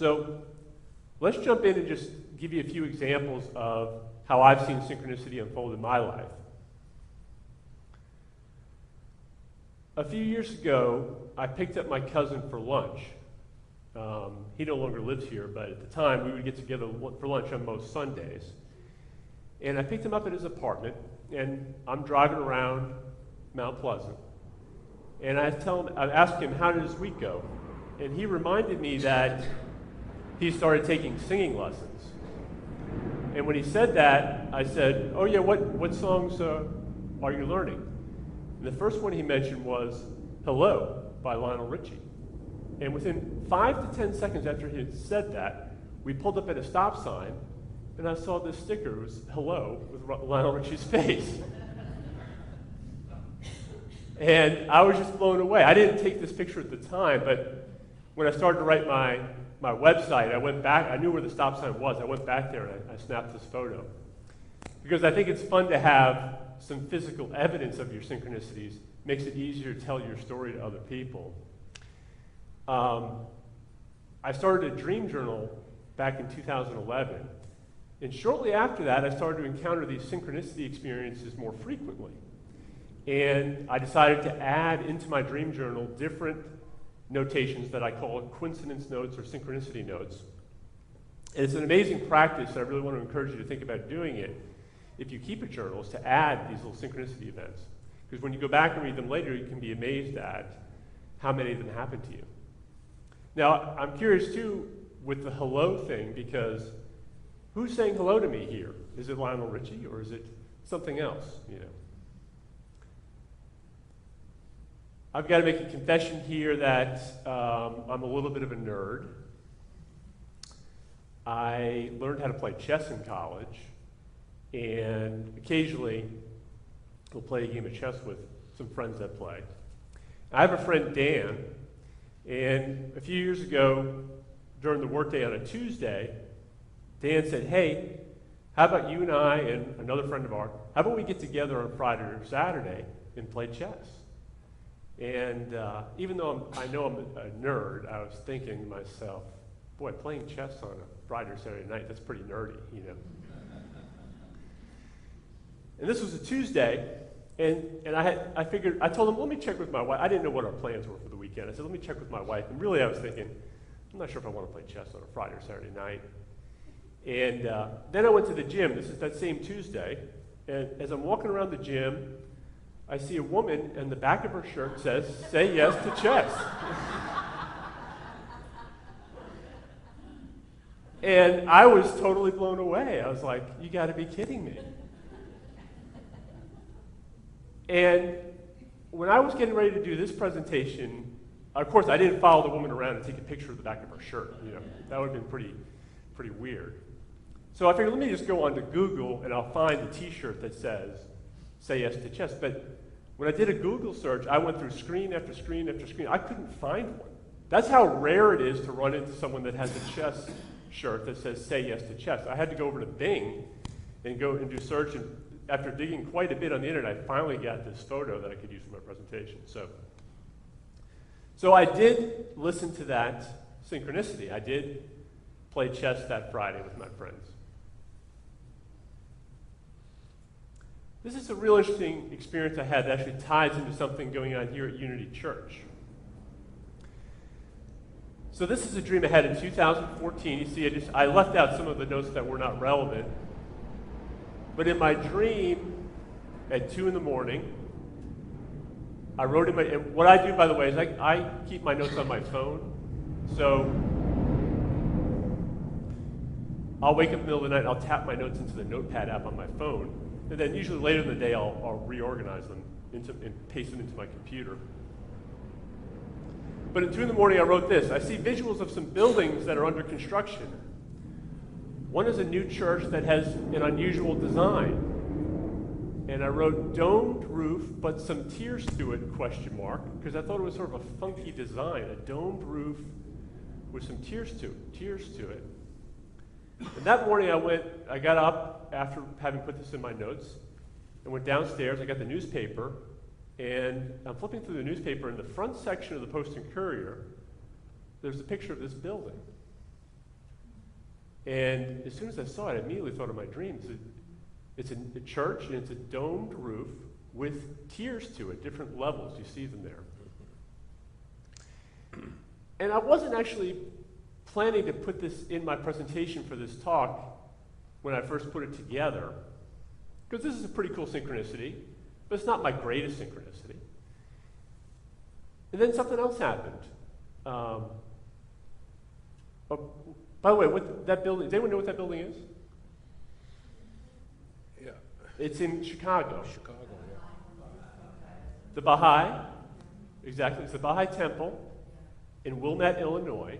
So let's jump in and just give you a few examples of how I've seen synchronicity unfold in my life. A few years ago, I picked up my cousin for lunch. He no longer lives here, but at the time, we would get together for lunch on most Sundays. And I picked him up at his apartment, and I'm driving around Mount Pleasant. And I asked him, how did his week go? And he reminded me that he started taking singing lessons. And when he said that, I said, oh yeah, what songs are you learning? And the first one he mentioned was Hello by Lionel Richie. And within 5 to 10 seconds after he had said that, we pulled up at a stop sign, and I saw this sticker. It was Hello with Lionel Richie's face. And I was just blown away. I didn't take this picture at the time, but when I started to write my website, I went back. I knew where the stop sign was. I went back there and I snapped this photo. Because I think it's fun to have some physical evidence of your synchronicities. Makes it easier to tell your story to other people. I started a dream journal back in 2011. And shortly after that, I started to encounter these synchronicity experiences more frequently. And I decided to add into my dream journal different notations that I call coincidence notes or synchronicity notes. And it's an amazing practice, and I really want to encourage you to think about doing it if you keep a journal, is to add these little synchronicity events. Because when you go back and read them later, you can be amazed at how many of them happen to you. Now, I'm curious too with the hello thing, because who's saying hello to me here? Is it Lionel Richie or is it something else, you know? I've got to make a confession here that I'm a little bit of a nerd. I learned how to play chess in college, and occasionally we'll play a game of chess with some friends that play. I have a friend, Dan, and a few years ago, during the workday on a Tuesday, Dan said, hey, how about you and I and another friend of ours, how about we get together on Friday or Saturday and play chess? And even though I know I'm a nerd, I was thinking to myself, boy, playing chess on a Friday or Saturday night, that's pretty nerdy, you know. And this was a Tuesday, and I figured, I told him, let me check with my wife. I didn't know what our plans were for the weekend. I said, let me check with my wife. And really I was thinking, I'm not sure if I want to play chess on a Friday or Saturday night. And then I went to the gym. This is that same Tuesday. And as I'm walking around the gym, I see a woman, and the back of her shirt says, say yes to chess. And I was totally blown away. I was like, you got to be kidding me. And when I was getting ready to do this presentation, of course, I didn't follow the woman around and take a picture of the back of her shirt. You know, that would have been pretty weird. So I figured, let me just go onto Google, and I'll find the T-shirt that says, say yes to chess. But when I did a Google search, I went through screen after screen after screen. I couldn't find one. That's how rare it is to run into someone that has a chess shirt that says, say yes to chess. I had to go over to Bing and go and do search, and after digging quite a bit on the internet, I finally got this photo that I could use for my presentation. So I did listen to that synchronicity. I did play chess that Friday with my friends. This is a real interesting experience I had that actually ties into something going on here at Unity Church. So this is a dream I had in 2014. You see, I left out some of the notes that were not relevant. But in my dream, at 2 in the morning, I wrote in and what I do, by the way, is I keep my notes on my phone. So I'll wake up in the middle of the night, and I'll tap my notes into the Notepad app on my phone. And then usually later in the day, I'll reorganize them and paste them into my computer. But at 2 in the morning, I wrote this. I see visuals of some buildings that are under construction. One is a new church that has an unusual design. And I wrote domed roof, but some tiers to it, question mark, because I thought it was sort of a funky design, a domed roof with some tiers to it. And that morning I got up after having put this in my notes and went downstairs. I got the newspaper, and I'm flipping through the newspaper. In the front section of the Post and Courier, there's a picture of this building. And as soon as I saw it, I immediately thought of my dream. It's a church, and it's a domed roof with tiers to it, different levels. You see them there. And I wasn't actually planning to put this in my presentation for this talk when I first put it together, because this is a pretty cool synchronicity, but it's not my greatest synchronicity. And then something else happened. Oh, by the way, what that building, does anyone know what that building is? Yeah. It's in Chicago. Chicago, yeah. The Baha'i, exactly, it's the Baha'i Temple in Wilmette, Illinois.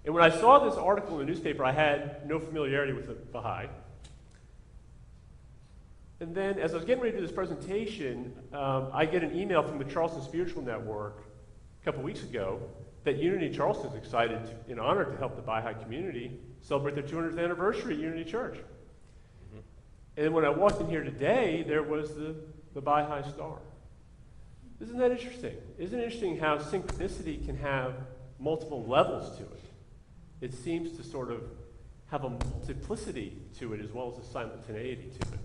And when I saw this article in the newspaper, I had no familiarity with the Baha'i. And then as I was getting ready to do this presentation, I get an email from the Charleston Spiritual Network a couple weeks ago that Unity Charleston is excited, in honor to help the Baha'i community celebrate their 200th anniversary at Unity Church. Mm-hmm. And when I walked in here today, there was the Baha'i star. Isn't that interesting? Isn't it interesting how synchronicity can have multiple levels to it? It seems to sort of have a multiplicity to it as well as a simultaneity to it.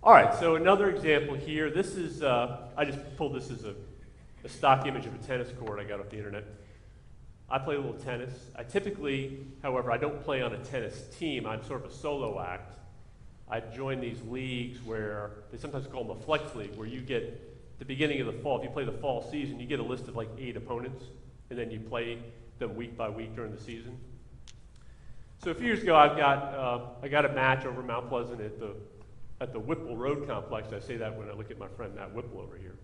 All right, so another example here. This is, I just pulled this as a stock image of a tennis court I got off the internet. I play a little tennis. I typically, however, I don't play on a tennis team. I'm sort of a solo act. I join these leagues where, they sometimes call them a flex league, where you get, the beginning of the fall, if you play the fall season, you get a list of like 8 opponents, and then you play them week by week during the season. So a few years ago, I got a match over Mount Pleasant at the Whipple Road Complex. I say that when I look at my friend Matt Whipple over here.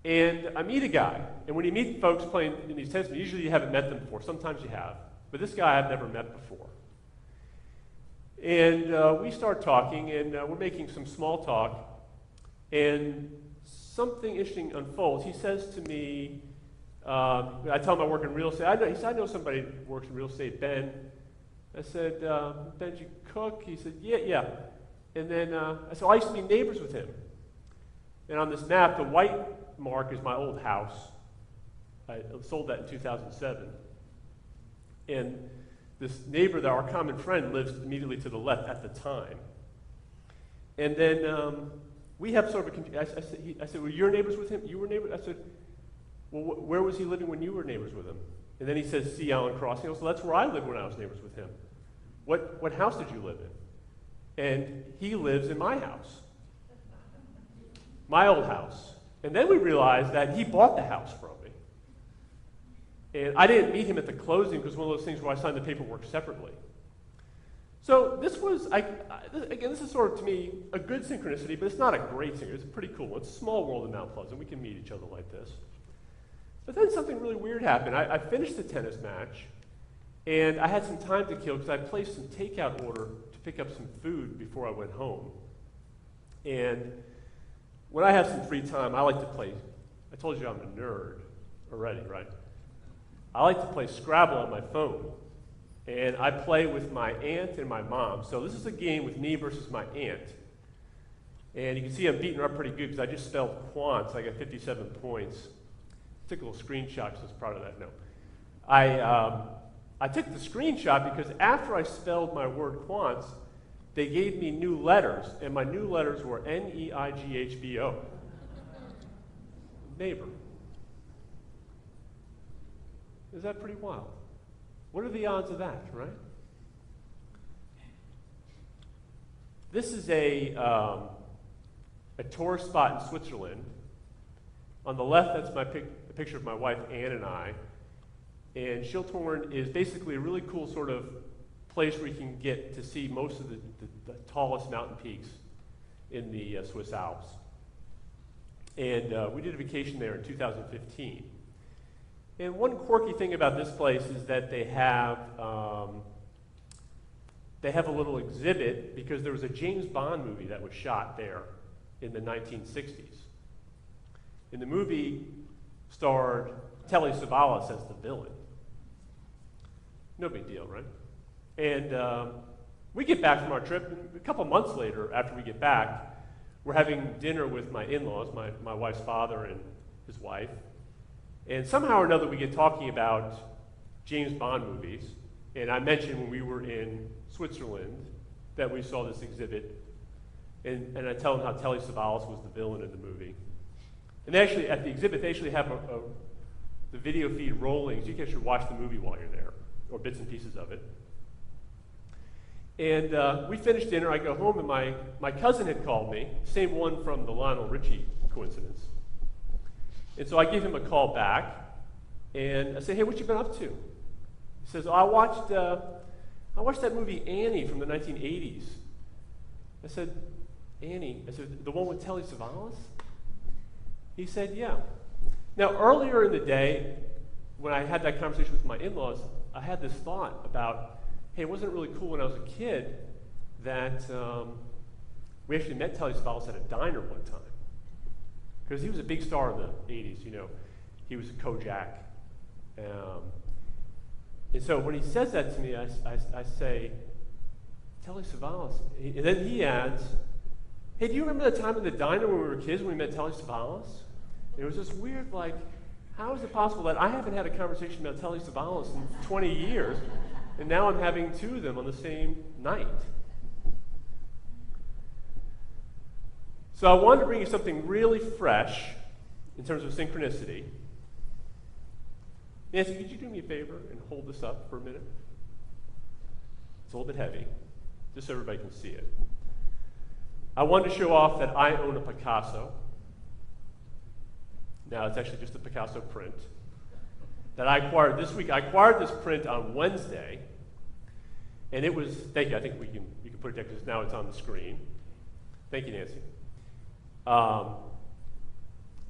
And I meet a guy, and when you meet folks playing in these tennis, usually you haven't met them before. Sometimes you have, but this guy I've never met before. And we start talking, and we're making some small talk, and something interesting unfolds. He says to me, I tell him I work in real estate. He said, I know somebody who works in real estate, Ben. I said, Ben, did you cook? He said, yeah. And then I said, I used to be neighbors with him. And on this map, the white mark is my old house. I sold that in 2007. And this neighbor, our common friend, lives immediately to the left at the time. And then we have sort of a, I said, were you neighbors with him? You were neighbors? I said, well, where was he living when you were neighbors with him? And then he says, Sea Island Crossing. So that's where I lived when I was neighbors with him. What house did you live in? And he lives in my house. My old house. And then we realized that he bought the house from me. And I didn't meet him at the closing because it was one of those things where I signed the paperwork separately. So this was, again, this is sort of, to me, a good synchronicity, but it's not a great synchronicity. It's a pretty cool one. It's a small world in Mount Pleasant. We can meet each other like this. But then something really weird happened. I finished the tennis match, and I had some time to kill because I placed some takeout order to pick up some food before I went home. And when I have some free time, I like to play, I told you I'm a nerd already, right? I like to play Scrabble on my phone. And I play with my aunt and my mom. So this is a game with me versus my aunt. And you can see I'm beating her up pretty good because I just spelled quants. I got 57 points. Took a little screenshot because I was proud of that. No. I took the screenshot because after I spelled my word quants, they gave me new letters, and my new letters were N-E-I-G-H-B-O. Neighbor. Is that pretty wild? What are the odds of that, right? This is a tourist spot in Switzerland. On the left, that's a picture of my wife, Ann, and I. And Schilthorn is basically a really cool sort of place where you can get to see most of the tallest mountain peaks in the Swiss Alps. And we did a vacation there in 2015. And one quirky thing about this place is that they have a little exhibit because there was a James Bond movie that was shot there in the 1960s. And the movie starred Telly Savalas as the villain. No big deal, right? And we get back from our trip, and a couple months later, after we get back, we're having dinner with my in-laws, my wife's father and his wife. And somehow or another we get talking about James Bond movies, and I mentioned when we were in Switzerland that we saw this exhibit, and I tell them how Telly Savalas was the villain in the movie. And they actually, at the exhibit, they actually have the video feed rolling, so you can actually watch the movie while you're there, or bits and pieces of it. And we finished dinner, I go home, and my cousin had called me, same one from the Lionel Richie coincidence. And so I give him a call back, and I say, hey, what you been up to? He says, oh, I watched that movie Annie from the 1980s. I said, Annie? I said, the one with Telly Savalas? He said, yeah. Now, earlier in the day, when I had that conversation with my in-laws, I had this thought about, hey, wasn't it really cool when I was a kid that we actually met Telly Savalas at a diner one time? Because he was a big star in the 80s, you know. He was a Kojak. And so when he says that to me, I say, Telly Savalas. And then he adds, hey, do you remember the time in the diner when we were kids when we met Telly Savalas? And it was this weird, like, how is it possible that I haven't had a conversation about Telly Savalas in 20 years, and now I'm having two of them on the same night? So I wanted to bring you something really fresh in terms of synchronicity. Nancy, could you do me a favor and hold this up for a minute? It's a little bit heavy, just so everybody can see it. I wanted to show off that I own a Picasso. Now, it's actually just a Picasso print that I acquired this week. I acquired this print on Wednesday, and it was, thank you, I think you can put it there because now it's on the screen. Thank you, Nancy.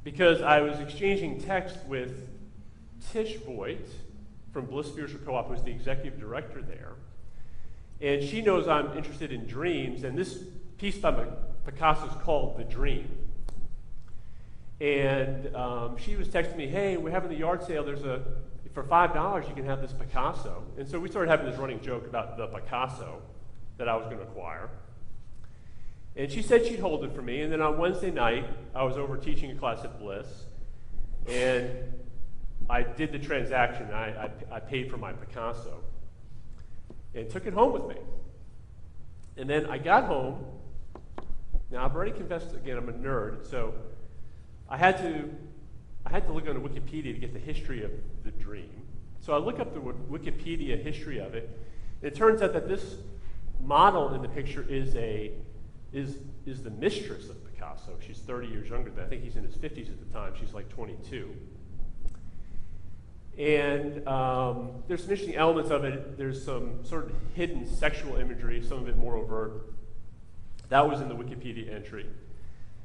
Because I was exchanging text with Tish Voigt from Bliss Spiritual Co-op, who's the executive director there. And she knows I'm interested in dreams, and this piece by Picasso is called The Dream. And she was texting me, hey, we're having the yard sale, for $5 you can have this Picasso. And so we started having this running joke about the Picasso that I was going to acquire. And she said she'd hold it for me, and then on Wednesday night, I was over teaching a class at Bliss, and I did the transaction. I paid for my Picasso and took it home with me. And then I got home. Now, I've already confessed, again, I'm a nerd, so I had to look on the Wikipedia to get the history of the dream. So I look up the Wikipedia history of it, and it turns out that this model in the picture is the mistress of Picasso. She's 30 years younger than, I think he's in his 50s at the time. She's like 22. And there's some interesting elements of it. There's some sort of hidden sexual imagery, some of it more overt. That was in the Wikipedia entry.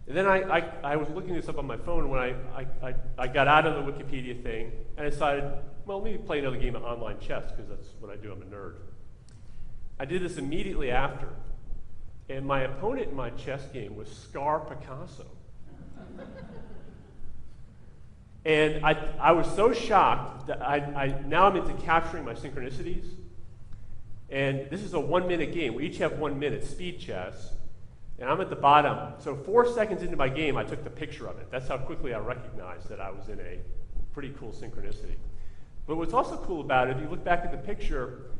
And then I was looking this up on my phone when I got out of the Wikipedia thing, and I decided, well, let me play another game of online chess, because that's what I do, I'm a nerd. I did this immediately after, and my opponent in my chess game was Scar Picasso. And I was so shocked that now I'm into capturing my synchronicities. And this is a 1-minute game. We each have 1 minute, speed chess. And I'm at the bottom. So 4 seconds into my game, I took the picture of it. That's how quickly I recognized that I was in a pretty cool synchronicity. But what's also cool about it, if you look back at the picture,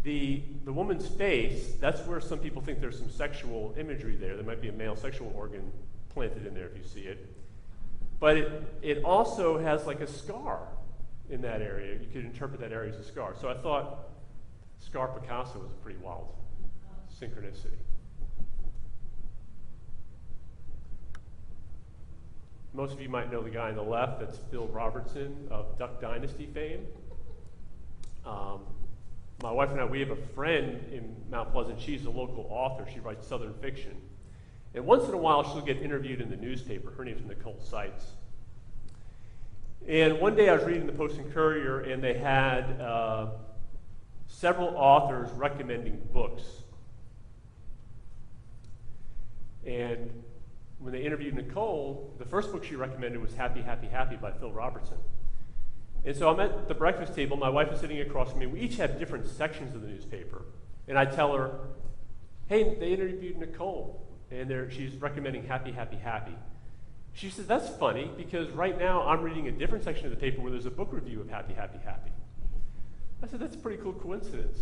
the woman's face, that's where some people think there's some sexual imagery there. There might be a male sexual organ planted in there if you see it. But it also has like a scar in that area. You could interpret that area as a scar. So I thought Scar Picasso was a pretty wild synchronicity. Most of you might know the guy on the left. That's Phil Robertson of Duck Dynasty fame. My wife and I, we have a friend in Mount Pleasant. She's a local author. She writes Southern fiction. And once in a while, she'll get interviewed in the newspaper. Her name's Nicole Seitz. And one day I was reading the Post and Courier, and they had several authors recommending books. And when they interviewed Nicole, the first book she recommended was Happy, Happy, Happy by Phil Robertson. And so I'm at the breakfast table. My wife is sitting across from me. We each have different sections of the newspaper. And I tell her, hey, they interviewed Nicole, and she's recommending Happy, Happy, Happy. She said, that's funny, because right now I'm reading a different section of the paper where there's a book review of Happy, Happy, Happy. I said, that's a pretty cool coincidence.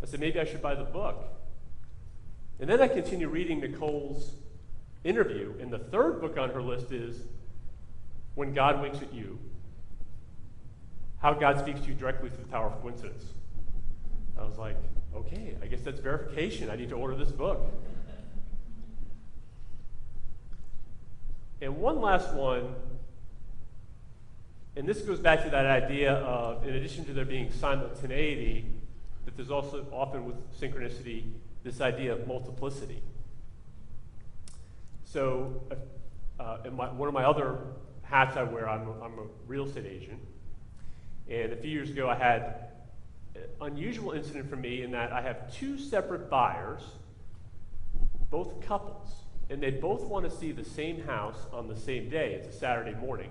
I said, maybe I should buy the book. And then I continue reading Nicole's interview, and the third book on her list is When God Winks at You, How God Speaks to You Directly Through the Power of Coincidence. I was like, okay, I guess that's verification. I need to order this book. And one last one, and this goes back to that idea of, in addition to there being simultaneity, that there's also often with synchronicity this idea of multiplicity. So one of my other hats I wear, I'm a real estate agent. And a few years ago I had an unusual incident for me in that I have two separate buyers, both couples. And they both want to see the same house on the same day. It's a Saturday morning.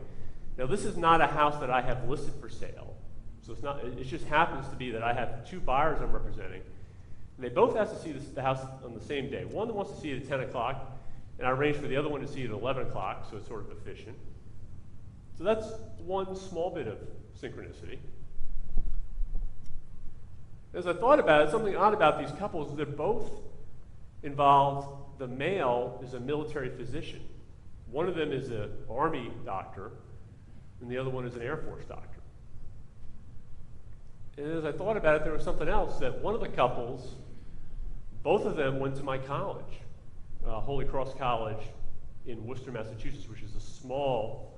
Now, this is not a house that I have listed for sale. So it's not, it just happens to be that I have two buyers I'm representing. And they both have to see the house on the same day. One wants to see it at 10 o'clock, and I arranged for the other one to see it at 11 o'clock, so it's sort of efficient. So that's one small bit of synchronicity. As I thought about it, something odd about these couples is they're both involved. The male is a military physician. One of them is an Army doctor, and the other one is an Air Force doctor. And as I thought about it, there was something else, that one of the couples, both of them went to my college, Holy Cross College in Worcester, Massachusetts, which is a small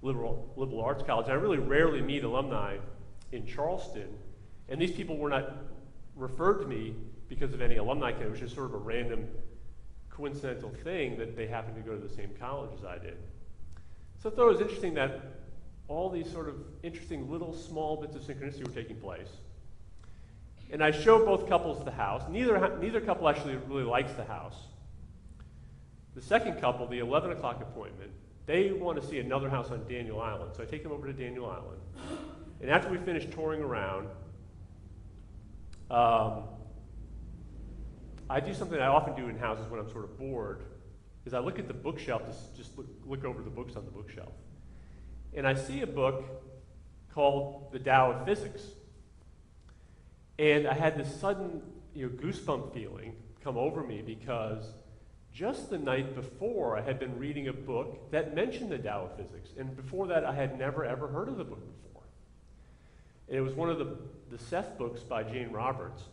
liberal arts college. I really rarely meet alumni in Charleston, and these people were not referred to me because of any alumni connection. It was just sort of a random coincidental thing that they happened to go to the same college as I did. So I thought it was interesting that all these sort of interesting little small bits of synchronicity were taking place. And I showed both couples the house. Neither couple actually really likes the house. The second couple, the 11 o'clock appointment, they want to see another house on Daniel Island. So I take them over to Daniel Island. And after we finish touring around, I do something I often do in houses when I'm sort of bored, is I look at the bookshelf, just look over the books on the bookshelf. And I see a book called The Tao of Physics. And I had this sudden goosebump feeling come over me because just the night before I had been reading a book that mentioned the Tao of Physics. And before that I had never ever heard of the book before. And it was one of the Seth books by Jane Roberts.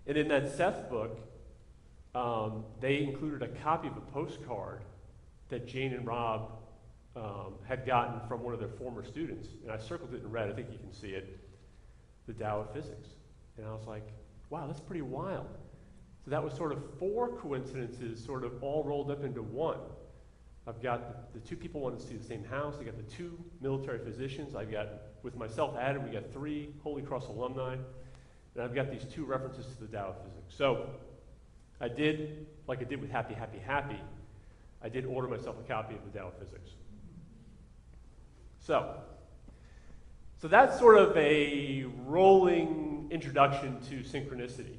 And in that Seth book, they included a copy of a postcard that Jane and Rob had gotten from one of their former students. And I circled it in red. I think you can see it. The Tao of Physics. And I was like, wow, that's pretty wild. So that was sort of four coincidences sort of all rolled up into one. I've got the two people wanting to see the same house. I got the two military physicians. I've got, with myself added, we got 3 Holy Cross alumni. And I've got these 2 references to the Tao of Physics. So I did, like I did with Happy, Happy, Happy, I did order myself a copy of the Tao of Physics. So that's sort of a rolling introduction to synchronicity.